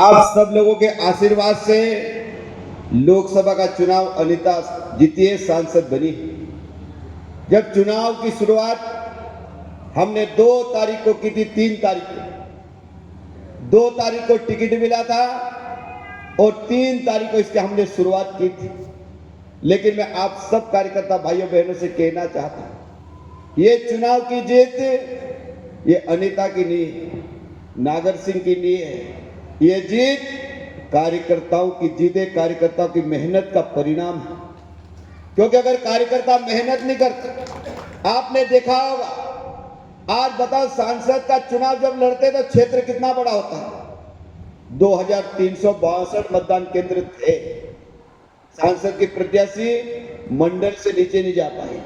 आप सब लोगों के आशीर्वाद से लोकसभा का चुनाव अनीता जीती है, सांसद बनी। जब चुनाव की शुरुआत हमने 2 तारीख को की थी, 3 तारीख को 2 तारीख को टिकट मिला था और 3 तारीख को इसकी हमने शुरुआत की थी। लेकिन मैं आप सब कार्यकर्ता भाइयों बहनों से कहना चाहता हूं, ये चुनाव की जीत ये अनीता की नहीं है, नागर सिंह की नहीं है। ये जीत कार्यकर्ताओं की जीत है, कार्यकर्ताओं की मेहनत का परिणाम है। क्योंकि अगर कार्यकर्ता मेहनत नहीं करते, आपने देखा होगा, आज बताओ सांसद का चुनाव जब लड़ते तो क्षेत्र कितना बड़ा होता है। 2362 मतदान केंद्र थे। सांसद की प्रत्याशी मंडल से नीचे नहीं जा पाए,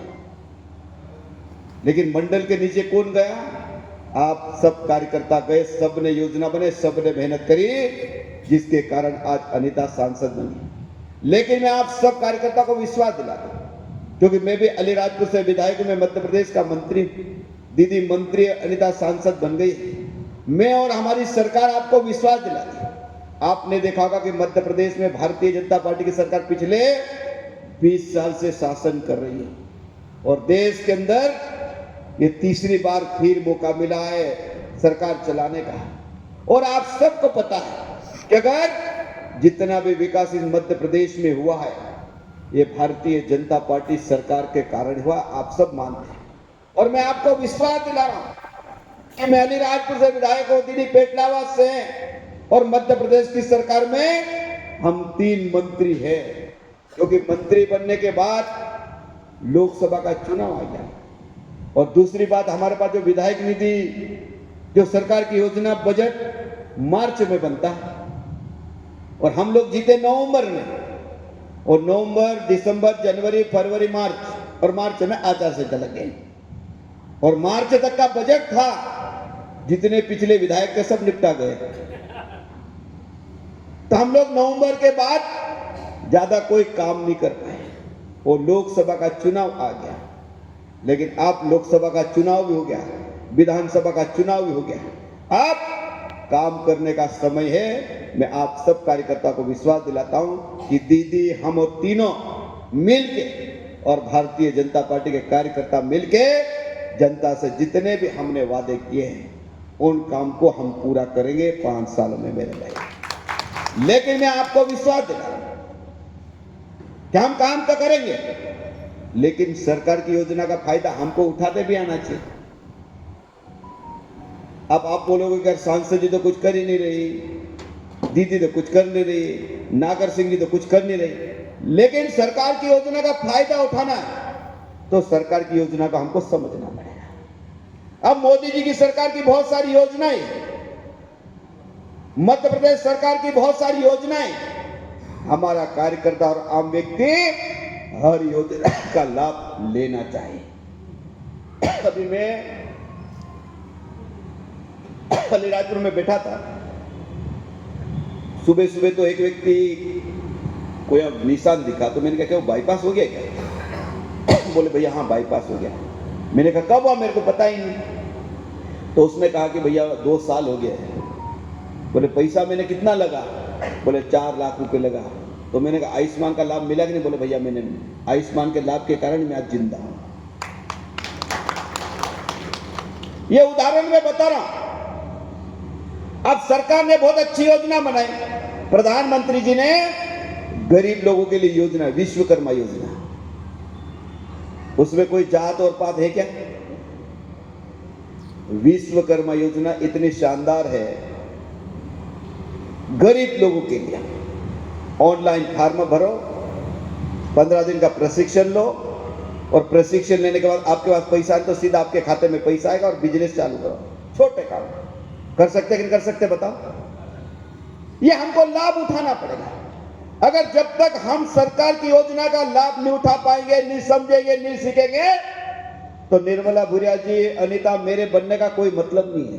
लेकिन मंडल के नीचे कौन गया? आप सब कार्यकर्ता गए, सबने योजना बने, सबने मेहनत करी, जिसके कारण आज अनीता सांसद बनी। लेकिन मैं आप सब कार्यकर्ता को विश्वास दिलाता हूं, क्योंकि मैं भी अलीराजपुर से विधायक, मैं मध्य प्रदेश का मंत्री, दीदी मंत्री, अनीता सांसद बन गई। मैं और हमारी सरकार आपको विश्वास दिलाती। आपने देखा होगा कि मध्य प्रदेश में भारतीय जनता पार्टी की सरकार पिछले 20 साल से शासन कर रही है और देश के अंदर ये तीसरी बार फिर मौका मिला है सरकार चलाने का। और आप सबको पता है कि अगर जितना भी विकास इस मध्य प्रदेश में हुआ है, ये भारतीय जनता पार्टी सरकार के कारण हुआ, आप सब मानते हैं। और मैं आपको विश्वास दिला रहा हूं कि मैं अलीराजपुर से विधायक हूं, दीदी पेटलावास से हैं, और मध्य प्रदेश की सरकार में हम 3 मंत्री हैं। क्योंकि मंत्री बनने के बाद लोकसभा का चुनाव आ गया। और दूसरी बात, हमारे पास जो विधायक निधि, जो सरकार की योजना, बजट मार्च में बनता है और हम लोग जीते नवंबर में, और नवंबर, दिसंबर, जनवरी, फरवरी, मार्च, और मार्च में आचार संहिता लग गई और मार्च तक का बजट था। जितने पिछले विधायक के सब निपटा गए। तो हम लोग नवंबर के बाद ज्यादा कोई काम नहीं कर पाए और लोकसभा का चुनाव आ गया। लेकिन आप लोकसभा का चुनाव भी हो गया, विधानसभा का चुनाव भी हो गया, अब काम करने का समय है। मैं आप सब कार्यकर्ता को विश्वास दिलाता हूं कि दीदी, हम और तीनों मिलके और भारतीय जनता पार्टी के कार्यकर्ता मिलके जनता से जितने भी हमने वादे किए हैं उन काम को हम पूरा करेंगे 5 सालों में मेरे भाई। लेकिन मैं आपको विश्वास दिला रहा हूं कि हम काम तो करेंगे, लेकिन सरकार की योजना का फायदा हमको उठाते भी आना चाहिए। अब आप बोलोगे कि सांसद जी तो कुछ कर ही नहीं रही, दीदी तो कुछ कर नहीं रही, नागर सिंह जी तो कुछ कर नहीं रही। लेकिन सरकार की योजना का फायदा उठाना है तो सरकार की योजना को हमको समझना पड़ेगा। अब मोदी जी की सरकार की बहुत सारी योजनाएं, मध्य प्रदेश सरकार की बहुत सारी योजनाएं, हमारा कार्यकर्ता और आम व्यक्ति हर योजना का लाभ लेना चाहिए। अभी मैं अलीराजपुर में बैठा था, सुबह सुबह तो एक व्यक्ति कोई अब निशान दिखा, तो मैंने कहा वो बाईपास हो गया क्या? बोले भैया हाँ बाईपास हो गया। मैंने कहा कब हुआ? मेरे को पता ही नहीं। तो उसने कहा कि भैया 2 साल हो गया है। बोले पैसा मैंने कितना लगा? बोले 4 लाख रुपए लगा। तो मैंने कहा आयुष्मान का लाभ मिला कि नहीं? बोले भैया मैंने आयुष्मान के लाभ के कारण मैं आज जिंदा हूं। ये उदाहरण मैं बता रहा हूं। अब सरकार ने बहुत अच्छी योजना बनाई। प्रधानमंत्री जी ने गरीब लोगों के लिए योजना, विश्वकर्मा योजना, उसमें कोई जात और पात है क्या? विश्वकर्मा योजना इतनी शानदार है, गरीब लोगों के लिए। ऑनलाइन फॉर्म भरो, 15 दिन का प्रशिक्षण लो, और प्रशिक्षण लेने के बाद आपके पास पैसा है तो सीधा आपके खाते में पैसा आएगा और बिजनेस चालू करो। छोटे काम कर सकते कि नहीं कर सकते बताओ? ये हमको लाभ उठाना पड़ेगा। अगर जब तक हम सरकार की योजना का लाभ नहीं उठा पाएंगे, नहीं समझेंगे, नहीं सीखेंगे, तो निर्मला भूरिया जी, अनीता मेरे बनने का कोई मतलब नहीं है।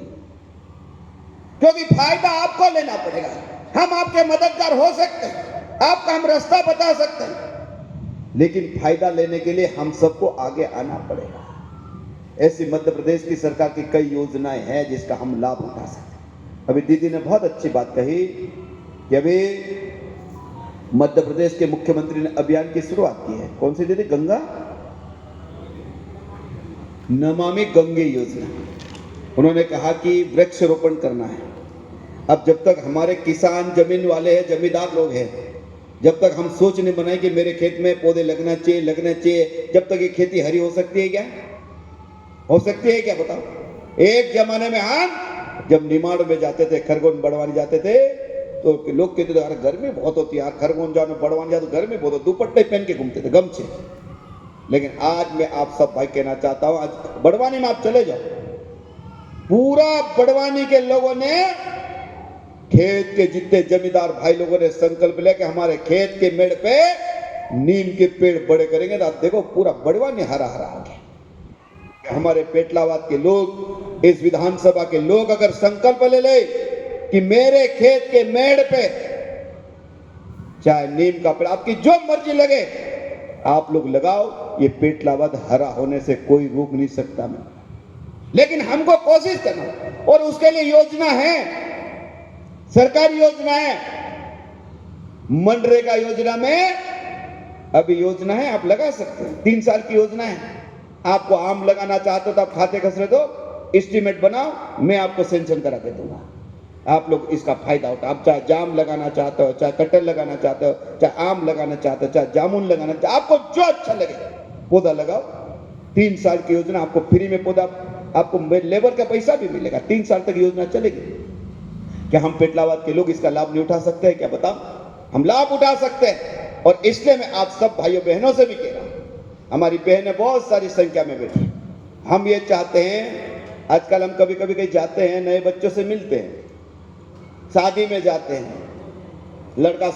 क्योंकि फायदा आपको लेना पड़ेगा। हम आपके मददगार हो सकते हैं, आपका हम रास्ता बता सकते हैं, लेकिन फायदा लेने के लिए हम सबको आगे आना पड़ेगा। ऐसी मध्य प्रदेश की सरकार की कई योजनाएं हैं जिसका हम लाभ उठा सकते हैं। अभी दीदी ने बहुत अच्छी बात कही कि अभी मध्य प्रदेश के मुख्यमंत्री ने अभियान की शुरुआत की है। कौन सी दीदी? गंगा नमामि गंगे योजना। उन्होंने कहा कि वृक्षारोपण करना है। अब जब तक हमारे किसान, जमीन वाले हैं, जमींदार लोग हैं, जब तक हम सोच नहीं बनाए कि मेरे खेत में पौधे लगना चाहिए, जब तक ये खेती हरी हो सकती है क्या? हो सकती है क्या? बताओ। एक जमाने में हम जब निमाड़ में जाते थे, खरगोन बड़वानी जाते थे, तो लोग कहते थे यार गर्मी बहुत होती है यार, खरगोन जाओ बड़वानी जाओ तो गर्मी बहुत होती, दुपट्टे पहन के घूमते थे, गमछे। लेकिन आज मैं आप सब भाई कहना चाहता हूं, आज बड़वानी में आप चले जाओ, पूरा बड़वानी के लोगों ने, खेत के जितने जमींदार भाई लोगों ने संकल्प लिया कि हमारे खेत के मेड़ पे नीम के पेड़ बड़े करेंगे। तो आप देखो पूरा बड़वानी हरा हरा आ गया। हमारे पेटलाबाद के लोग, इस विधानसभा के लोग अगर संकल्प ले ले कि मेरे खेत के मेड़ पे चाहे नीम का पेड़, आपकी जो मर्जी लगे आप लोग लगाओ, ये पेटलाबाद हरा होने से कोई रोक नहीं सकता मैं। लेकिन हमको कोशिश करना, और उसके लिए योजना है, सरकारी योजना है, मनरेगा योजना में अभी योजना है, आप लगा सकते हैं। 3 साल की योजना है। आपको आम लगाना चाहते हो तो आप खाते खसरे दो, एस्टीमेट बनाओ, मैं आपको सेंक्शन करा के दूंगा। आप लोग इसका फायदा उठा। आप चाहे जाम लगाना चाहते हो, चाहे कटहल लगाना चाहते हो, चाहे आम लगाना चाहते हो, चाहे जामुन लगाना चाहते हो, आपको जो अच्छा लगे पौधा लगाओ। 3 साल की योजना, आपको फ्री में पौधा, आपको लेबर का पैसा भी मिलेगा। 3 साल तक योजना चलेगी। क्या हम पेटलाबाद के लोग इसका लाभ नहीं उठा सकते हैं क्या? बताओ, हम लाभ उठा सकते हैं। और इसलिए मैं आप सब भाइयों बहनों से भी कह रहा हूं, हमारी बहनें बहुत सारी संख्या में बैठी, हम ये चाहते हैं, आजकल हम कभी कभी कहीं जाते हैं, नए बच्चों से मिलते हैं, शादी में जाते हैं, लड़का